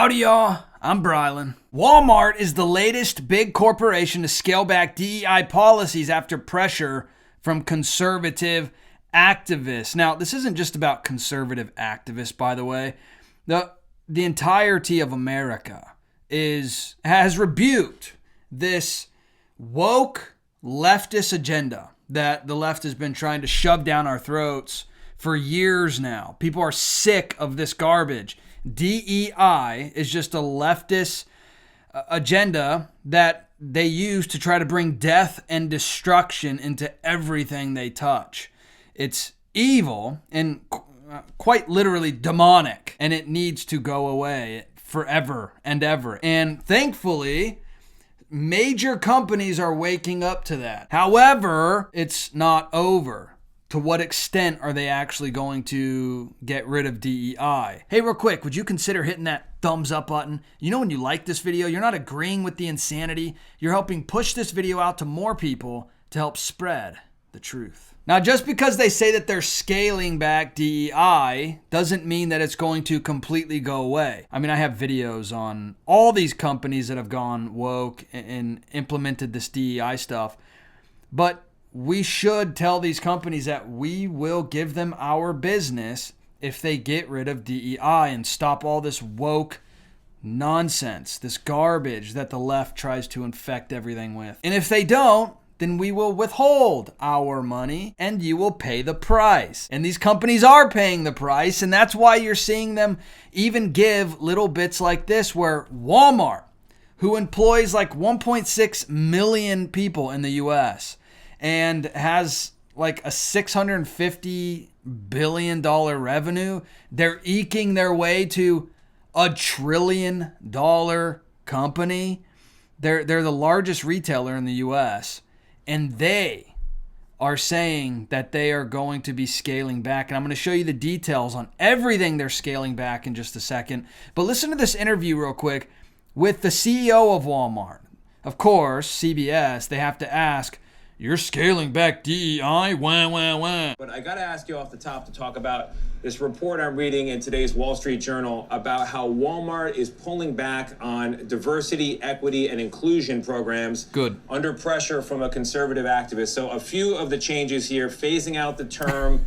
Howdy, y'all. I'm Brylan. Walmart is the latest big corporation to scale back DEI policies after pressure from conservative activists. Now, this isn't just about conservative activists, by the way. The entirety of America has rebuked this woke leftist agenda that the left has been trying to shove down our throats for years now. People are sick of this garbage. DEI is just a leftist agenda that they use to try to bring death and destruction into everything they touch. It's evil and quite literally demonic, and it needs to go away forever and ever. And thankfully, major companies are waking up to that. However, it's not over. To what extent are they actually going to get rid of DEI? Hey, real quick, would you consider hitting that thumbs up button? You know, when you like this video, you're not agreeing with the insanity. You're helping push this video out to more people to help spread the truth. Now, just because they say that they're scaling back DEI doesn't mean that it's going to completely go away. I mean, I have videos on all these companies that have gone woke and implemented this DEI stuff, but we should tell these companies that we will give them our business if they get rid of DEI and stop all this woke nonsense, this garbage that the left tries to infect everything with. And if they don't, then we will withhold our money and you will pay the price. And these companies are paying the price, and that's why you're seeing them even give little bits like this where Walmart, who employs like 1.6 million people in the US, and has like a $650 billion revenue, they're eking their way to $1 trillion company. They're the largest retailer in the US, and they are saying that they are going to be scaling back. And I'm going to show you the details on everything they're scaling back in just a second. But listen to this interview real quick with the CEO of Walmart. Of course, CBS, they have to ask, "You're scaling back DEI? Wah. But I got to ask you off the top to talk about this report I'm reading in today's Wall Street Journal about how Walmart is pulling back on diversity, equity, and inclusion programs. Good. Under pressure from a conservative activist. So a few of the changes here: phasing out the term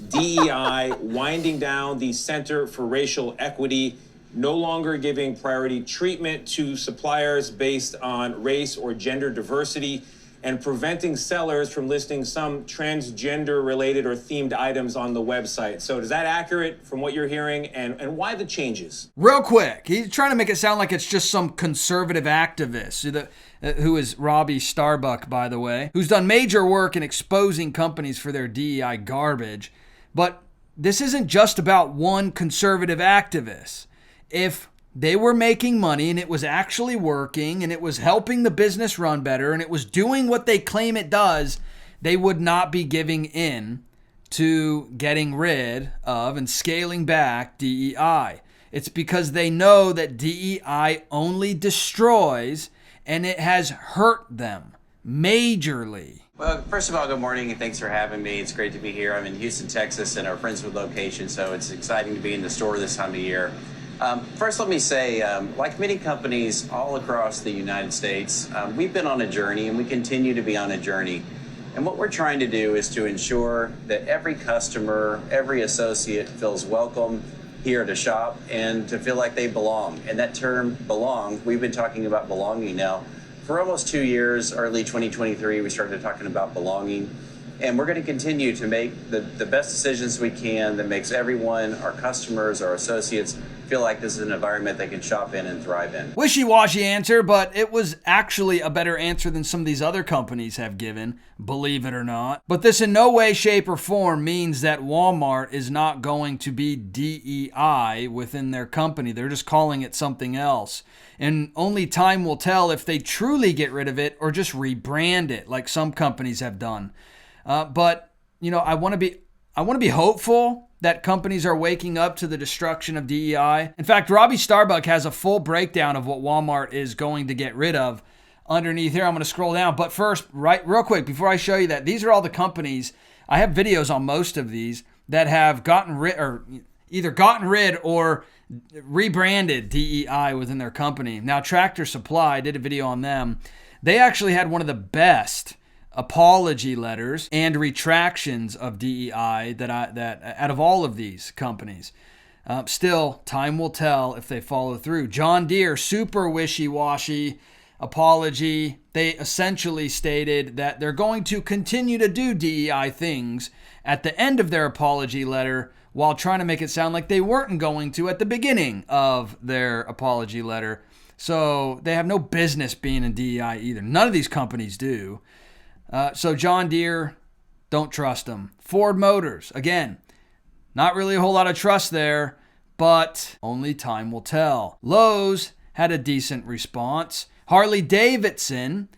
DEI, winding down the Center for Racial Equity, no longer giving priority treatment to suppliers based on race or gender diversity, and preventing sellers from listing some transgender-related or themed items on the website. So is that accurate from what you're hearing, and why the changes? Real quick, he's trying to make it sound like it's just some conservative activist, who is Robbie Starbuck, by the way, who's done major work in exposing companies for their DEI garbage. But this isn't just about one conservative activist. If they were making money and it was actually working and it was helping the business run better and it was doing what they claim it does, they would not be giving in to getting rid of and scaling back DEI. It's because they know that DEI only destroys, and it has hurt them majorly. Well, first of all, good morning and thanks for having me. It's great to be here. I'm in Houston, Texas, and our Friendswood location, so it's exciting to be in the store this time of year. First, let me say, like many companies all across the United States, we've been on a journey and we continue to be on a journey. And what we're trying to do is to ensure that every customer, every associate feels welcome here to shop and to feel like they belong. And that term belong, we've been talking about belonging now for almost 2 years. Early 2023, we started talking about belonging. And we're going to continue to make the best decisions we can that makes everyone, our customers, our associates, feel like this is an environment they can shop in and thrive in. Wishy-washy answer, but it was actually a better answer than some of these other companies have given, believe it or not. But this in no way, shape, or form means that Walmart is not going to be DEI within their company. They're just calling it something else. And only time will tell if they truly get rid of it or just rebrand it like some companies have done. But, you know, I want to be hopeful that companies are waking up to the destruction of DEI. In fact, Robbie Starbuck has a full breakdown of what Walmart is going to get rid of underneath here. I'm going to scroll down. But first, real quick, before I show you that, these are all the companies. I have videos on most of these that have gotten rid, or either gotten rid or rebranded DEI within their company. Now, Tractor Supply, I did a video on them. They actually had one of the best apology letters and retractions of DEI that out of all of these companies. Still, time will tell if they follow through. John Deere, super wishy-washy apology. They essentially stated that they're going to continue to do DEI things at the end of their apology letter while trying to make it sound like they weren't going to at the beginning of their apology letter. So they have no business being in DEI either. None of these companies do. So John Deere, don't trust them. Ford Motors, again, not really a whole lot of trust there, but only time will tell. Lowe's had a decent response. Harley Davidson,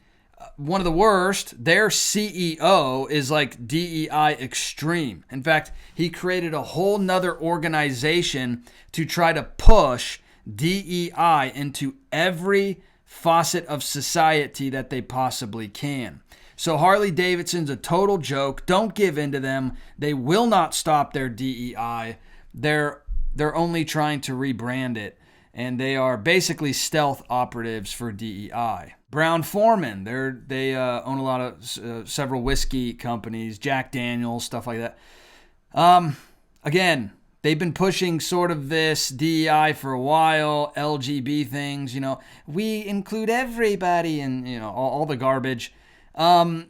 one of the worst, their CEO is like DEI extreme. In fact, he created a whole nother organization to try to push DEI into every facet of society that they possibly can. So Harley Davidson's a total joke. Don't give in to them. They will not stop their DEI. They're only trying to rebrand it, and they are basically stealth operatives for DEI. Brown-Forman, they own a lot of several whiskey companies, Jack Daniels, stuff like that. Again, they've been pushing sort of this DEI for a while, LGB things, we include everybody and, all the garbage. I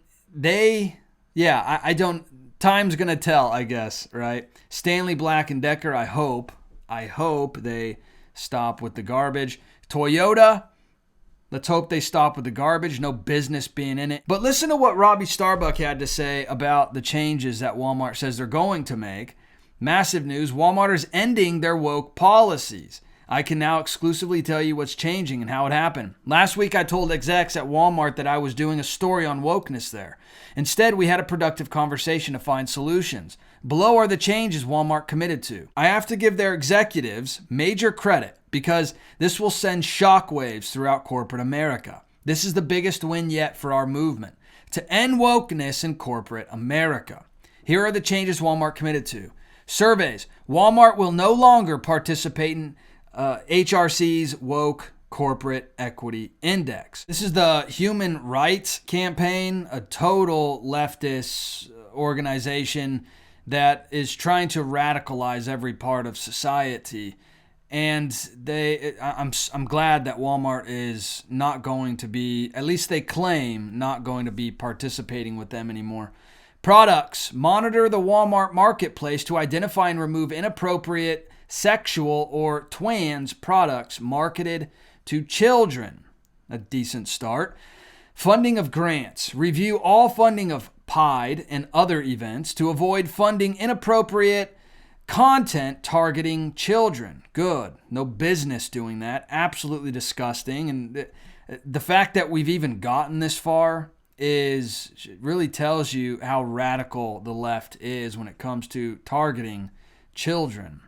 don't, time's going to tell, I guess, right? Stanley Black & Decker, I hope they stop with the garbage. Toyota, let's hope they stop with the garbage. No business being in it. But listen to what Robbie Starbuck had to say about the changes that Walmart says they're going to make. Massive news, Walmart is ending their woke policies. I can now exclusively tell you what's changing and how it happened. Last week, I told execs at Walmart that I was doing a story on wokeness there. Instead, we had a productive conversation to find solutions. Below are the changes Walmart committed to. I have to give their executives major credit because this will send shockwaves throughout corporate America. This is the biggest win yet for our movement to end wokeness in corporate America. Here are the changes Walmart committed to. Surveys. Walmart will no longer participate in HRC's Woke Corporate Equity Index. This is the Human Rights Campaign, a total leftist organization that is trying to radicalize every part of society. And I'm glad that Walmart is not going to be, at least they claim, not going to be participating with them anymore. Products. Monitor the Walmart marketplace to identify and remove inappropriate sexual or twans products marketed to children. A decent start. Funding of grants. Review all funding of Pride and other events to avoid funding inappropriate content targeting children. Good. No business doing that. Absolutely disgusting. And the fact that we've even gotten this far really tells you how radical the left is when it comes to targeting children.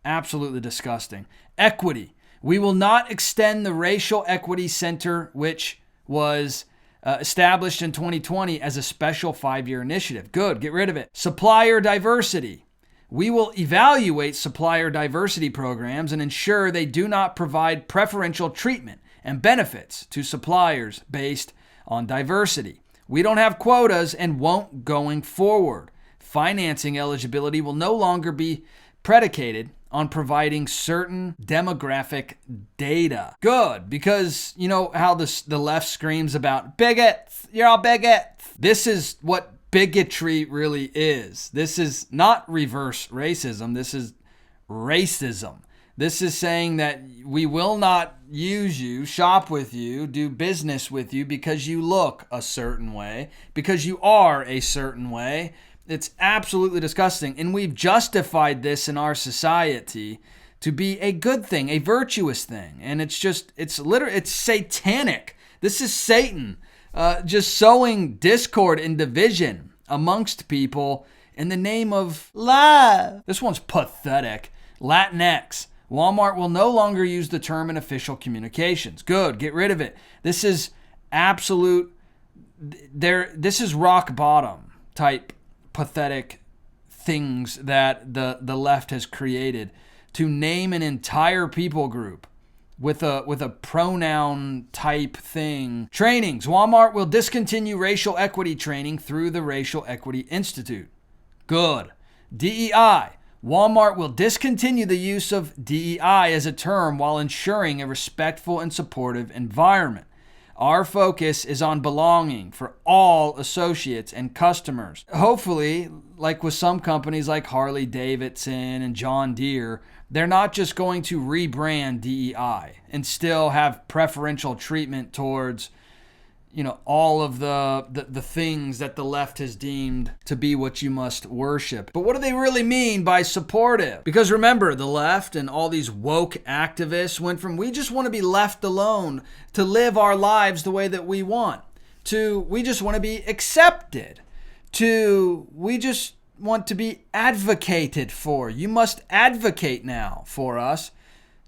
Absolutely disgusting. Equity. We will not extend the Racial Equity Center, which was established in 2020 as a special 5-year initiative. Good. Get rid of it. Supplier diversity. We will evaluate supplier diversity programs and ensure they do not provide preferential treatment and benefits to suppliers based on diversity. We don't have quotas and won't going forward. Financing eligibility will no longer be predicated on providing certain demographic data. Good, because you know how the left screams about bigots, you're all bigots. This is what bigotry really is. This is not reverse racism. This is racism. This is saying that we will not use you, shop with you, do business with you because you look a certain way, because you are a certain way. It's absolutely disgusting. And we've justified this in our society to be a good thing, a virtuous thing. And it's satanic. This is Satan just sowing discord and division amongst people in the name of love. This one's pathetic. Latinx. Walmart will no longer use the term in official communications. Good. Get rid of it. This is absolute. This is rock bottom type pathetic things that the left has created. to name an entire people group with a pronoun type thing. Trainings. Walmart will discontinue racial equity training through the Racial Equity Institute. Good. DEI. Walmart will discontinue the use of DEI as a term while ensuring a respectful and supportive environment. Our focus is on belonging for all associates and customers. Hopefully, like with some companies like Harley Davidson and John Deere, they're not just going to rebrand DEI and still have preferential treatment towards, all of the things that the left has deemed to be what you must worship. But what do they really mean by supportive? Because remember, the left and all these woke activists went from we just want to be left alone to live our lives the way that we want, to we just want to be accepted, to we just want to be advocated for. You must advocate now for us,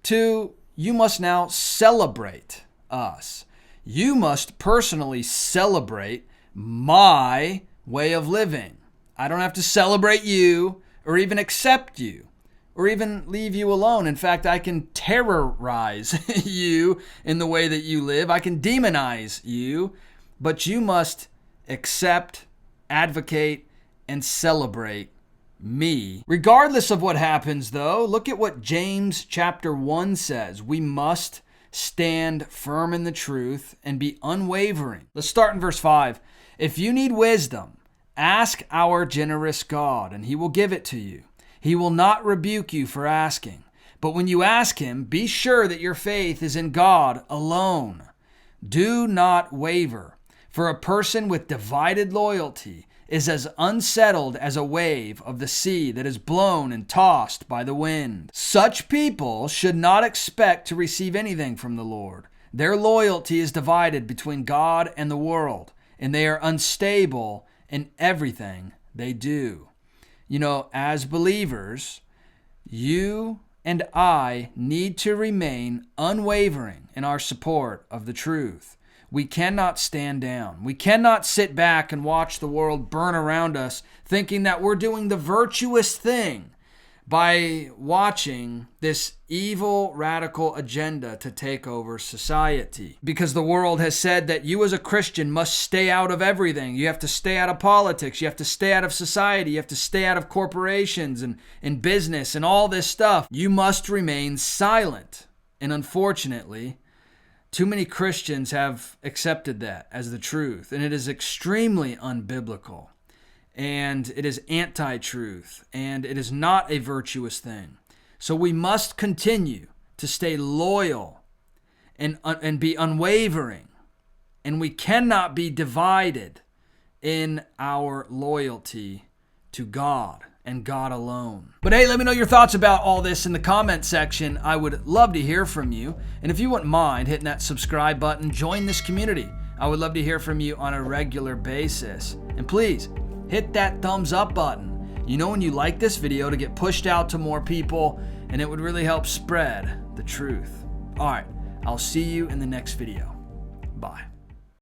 to you must now celebrate us. You must personally celebrate my way of living. I don't have to celebrate you or even accept you or even leave you alone. In fact, I can terrorize you in the way that you live. I can demonize you, but you must accept, advocate, and celebrate me. Regardless of what happens, though, look at what James chapter 1 says. We must stand firm in the truth and be unwavering. Let's start in verse 5. If you need wisdom, ask our generous God, and he will give it to you. He will not rebuke you for asking. But when you ask him, be sure that your faith is in God alone. Do not waver, for a person with divided loyalty is as unsettled as a wave of the sea that is blown and tossed by the wind. Such people should not expect to receive anything from the Lord. Their loyalty is divided between God and the world, and they are unstable in everything they do. As believers, you and I need to remain unwavering in our support of the truth. We cannot stand down. We cannot sit back and watch the world burn around us thinking that we're doing the virtuous thing by watching this evil, radical agenda to take over society. Because the world has said that you as a Christian must stay out of everything. You have to stay out of politics. You have to stay out of society. You have to stay out of corporations and business and all this stuff. You must remain silent. And unfortunately, too many Christians have accepted that as the truth, and it is extremely unbiblical, and it is anti-truth, and it is not a virtuous thing. So we must continue to stay loyal and be unwavering, and we cannot be divided in our loyalty to God and God alone. But hey, let me know your thoughts about all this in the comment section. I would love to hear from you. And if you wouldn't mind hitting that subscribe button, join this community. I would love to hear from you on a regular basis. And please, hit that thumbs up button. When you like this video to get pushed out to more people, and it would really help spread the truth. All right, I'll see you in the next video. Bye.